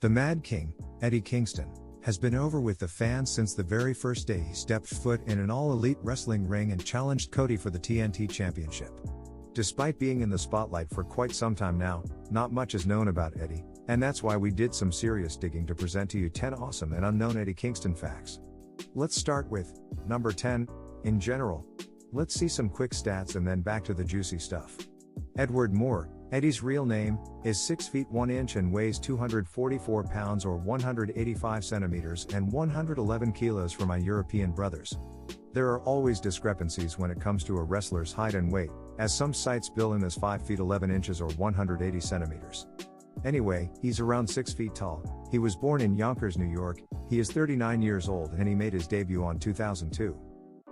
The Mad King, Eddie Kingston, has been over with the fans since the very first day he stepped foot in an All Elite Wrestling ring and challenged Cody for the TNT Championship. Despite being in the spotlight for quite some time now, not much is known about Eddie, and that's why we did some serious digging to present to you 10 awesome and unknown Eddie Kingston facts. Let's start with number 10. In general, let's see some quick stats and then back to the juicy stuff. Edward Moore, Eddie's real name, is 6 feet 1 inch and weighs 244 pounds or 185 centimeters and 111 kilos for my European brothers. There are always discrepancies when it comes to a wrestler's height and weight, as some sites bill him as 5 feet 11 inches or 180 centimeters. Anyway, he's around 6 feet tall. He was born in Yonkers, New York. He is 39 years old and he made his debut on 2002.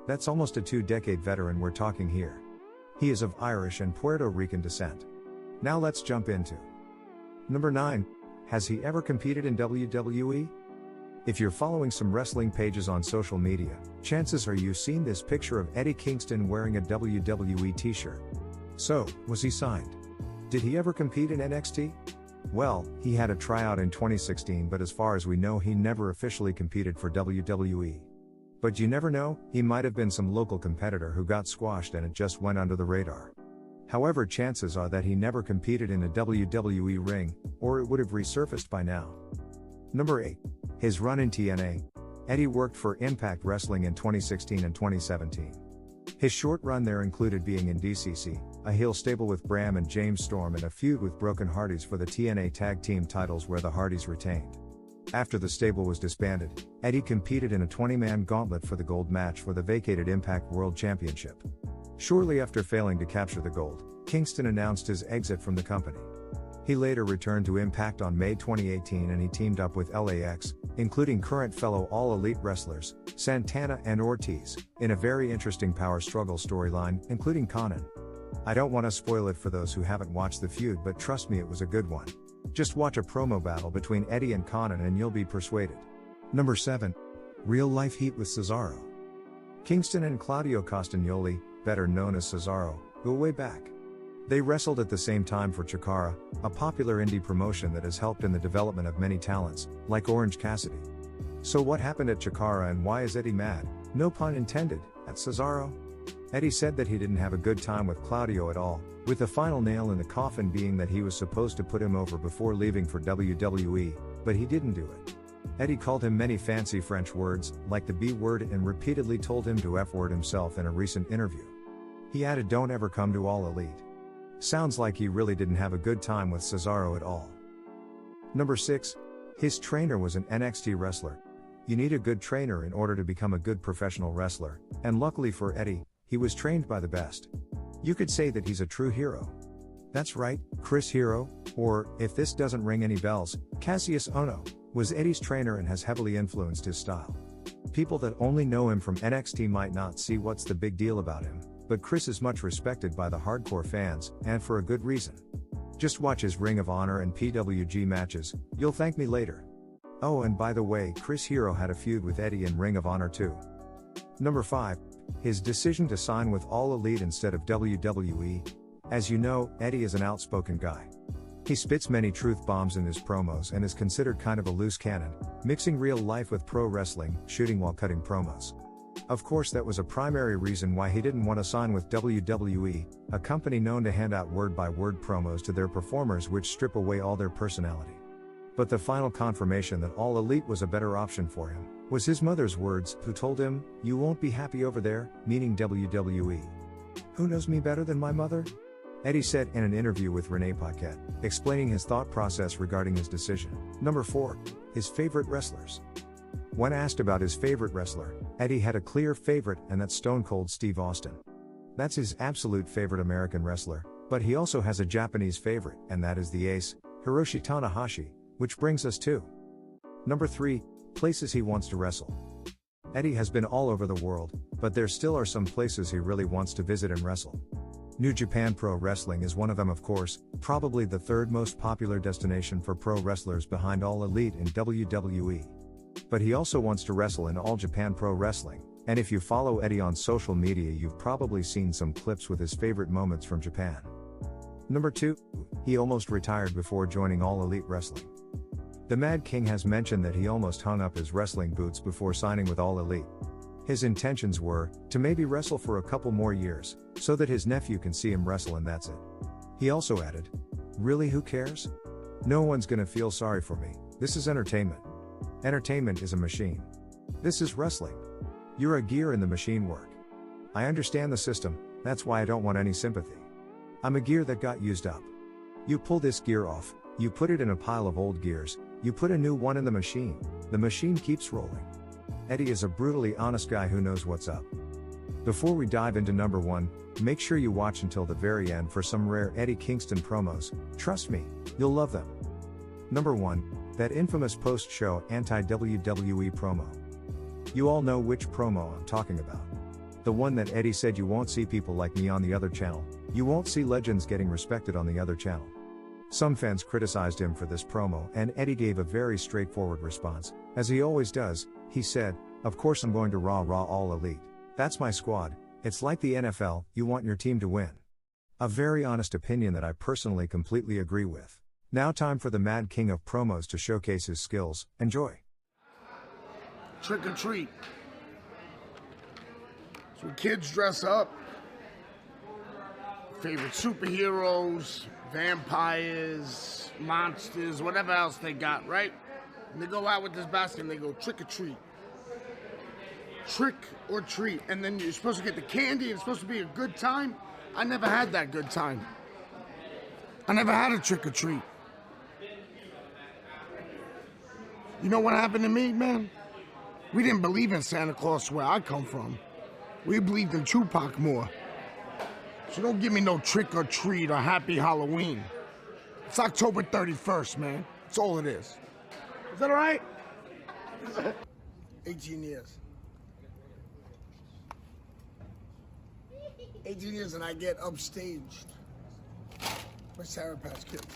That's almost a 2-decade veteran we're talking here. He is of Irish and Puerto Rican descent. Now let's jump into number 9. Has he ever competed in WWE? If you're following some wrestling pages on social media, chances are you've seen this picture of Eddie Kingston wearing a WWE t-shirt. So, was he signed? Did he ever compete in NXT? Well, he had a tryout in 2016, but as far as we know he never officially competed for WWE. But you never know, he might have been some local competitor who got squashed and it just went under the radar. However, chances are that he never competed in a WWE ring, or it would have resurfaced by now. Number 8. His run in TNA. Eddie worked for Impact Wrestling in 2016 and 2017. His short run there included being in DCC, a heel stable with Bram and James Storm, and a feud with Broken Hardys for the TNA Tag Team titles where the Hardys retained. After the stable was disbanded, Eddie competed in a 20-man gauntlet for the gold match for the vacated Impact World Championship. Shortly after failing to capture the gold, Kingston announced his exit from the company. He later returned to Impact on May 2018 and he teamed up with LAX, including current fellow All Elite wrestlers, Santana and Ortiz, in a very interesting power struggle storyline, including Konnan. I don't want to spoil it for those who haven't watched the feud, but trust me, it was a good one. Just watch a promo battle between Eddie and Konnan and you'll be persuaded. Number 7. Real-life heat with Cesaro. Kingston and Claudio Castagnoli, better known as Cesaro, go way back. They wrestled at the same time for Chikara, a popular indie promotion that has helped in the development of many talents, like Orange Cassidy. So what happened at Chikara and why is Eddie mad, no pun intended, at Cesaro? Eddie said that he didn't have a good time with Claudio at all, with the final nail in the coffin being that he was supposed to put him over before leaving for WWE, but he didn't do it. Eddie called him many fancy French words, like the B word, and repeatedly told him to F-word himself in a recent interview. He added, "Don't ever come to All Elite." Sounds like he really didn't have a good time with Cesaro at all. Number 6. His trainer was an NXT wrestler. You need a good trainer in order to become a good professional wrestler, and luckily for Eddie, he was trained by the best. You could say that he's a true hero. That's right, Chris Hero, or, if this doesn't ring any bells, Kassius Ohno, was Eddie's trainer and has heavily influenced his style. People that only know him from NXT might not see what's the big deal about him, but Chris is much respected by the hardcore fans, and for a good reason. Just watch his Ring of Honor and PWG matches, you'll thank me later. Oh, and by the way, Chris Hero had a feud with Eddie in Ring of Honor too. Number 5. His decision to sign with All Elite instead of WWE. As you know, Eddie is an outspoken guy. He spits many truth bombs in his promos and is considered kind of a loose cannon, mixing real life with pro wrestling, shooting while cutting promos. Of course, that was a primary reason why he didn't want to sign with WWE, a company known to hand out word-by-word promos to their performers which strip away all their personality. But the final confirmation that All Elite was a better option for him was his mother's words, who told him, "You won't be happy over there," meaning WWE. Who knows me better than my mother? Eddie said in an interview with Renee Paquette, explaining his thought process regarding his decision. Number 4. His favorite wrestlers. When asked about his favorite wrestler, Eddie had a clear favorite, and that's Stone Cold Steve Austin. That's his absolute favorite American wrestler, but he also has a Japanese favorite, and that is the ace, Hiroshi Tanahashi, which brings us to number 3. Places he wants to wrestle. Eddie has been all over the world, but there still are some places he really wants to visit and wrestle. New Japan Pro Wrestling is one of them, of course, probably the third most popular destination for pro wrestlers behind All Elite and WWE. But he also wants to wrestle in All Japan Pro Wrestling, and if you follow Eddie on social media, you've probably seen some clips with his favorite moments from Japan. Number 2. He almost retired before joining All Elite Wrestling. The Mad King has mentioned that he almost hung up his wrestling boots before signing with All Elite. His intentions were to maybe wrestle for a couple more years, so that his nephew can see him wrestle and that's it. He also added, "Really, who cares? No one's gonna feel sorry for me. This is entertainment. Entertainment is a machine. This is wrestling. You're a gear in the machine work. I understand the system, that's why I don't want any sympathy. I'm a gear that got used up. You pull this gear off, you put it in a pile of old gears, you put a new one in the machine keeps rolling." Eddie is a brutally honest guy who knows what's up. Before we dive into number 1, make sure you watch until the very end for some rare Eddie Kingston promos. Trust me, you'll love them. Number 1, that infamous post-show anti-WWE promo. You all know which promo I'm talking about. The one that Eddie said, "You won't see people like me on the other channel, you won't see legends getting respected on the other channel." Some fans criticized him for this promo and Eddie gave a very straightforward response, as he always does. He said, "Of course I'm going to Raw All Elite. That's my squad. It's like the NFL, you want your team to win." A very honest opinion that I personally completely agree with. Now time for the Mad King of promos to showcase his skills. Enjoy. Trick or treat. So kids dress up. Favorite superheroes, vampires, monsters, whatever else they got, right? And they go out with this basket and they go trick or treat. Trick or treat. And then you're supposed to get the candy. It's supposed to be a good time. I never had that good time. I never had a trick or treat. You know what happened to me, man? We didn't believe in Santa Claus where I come from. We believed in Tupac more. So don't give me no trick or treat or happy Halloween. It's October 31st, man. That's all it is. Is that all right? 18 years. 18 years and I get upstaged by Sour Patch Kids.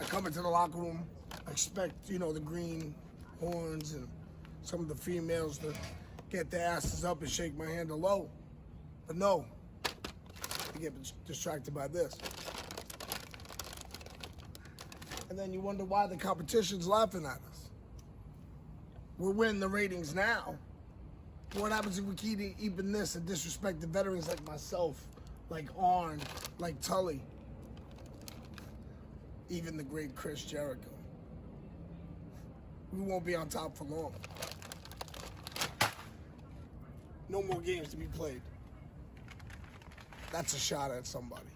I come into the locker room, I expect, the green horns and some of the females to get their asses up and shake my hand hello. But no, I get distracted by this. And then you wonder why the competition's laughing at us. We're winning the ratings now. What happens if we keep even this and disrespect the veterans like myself, like Arn, like Tully, even the great Chris Jericho? We won't be on top for long. No more games to be played. That's a shot at somebody.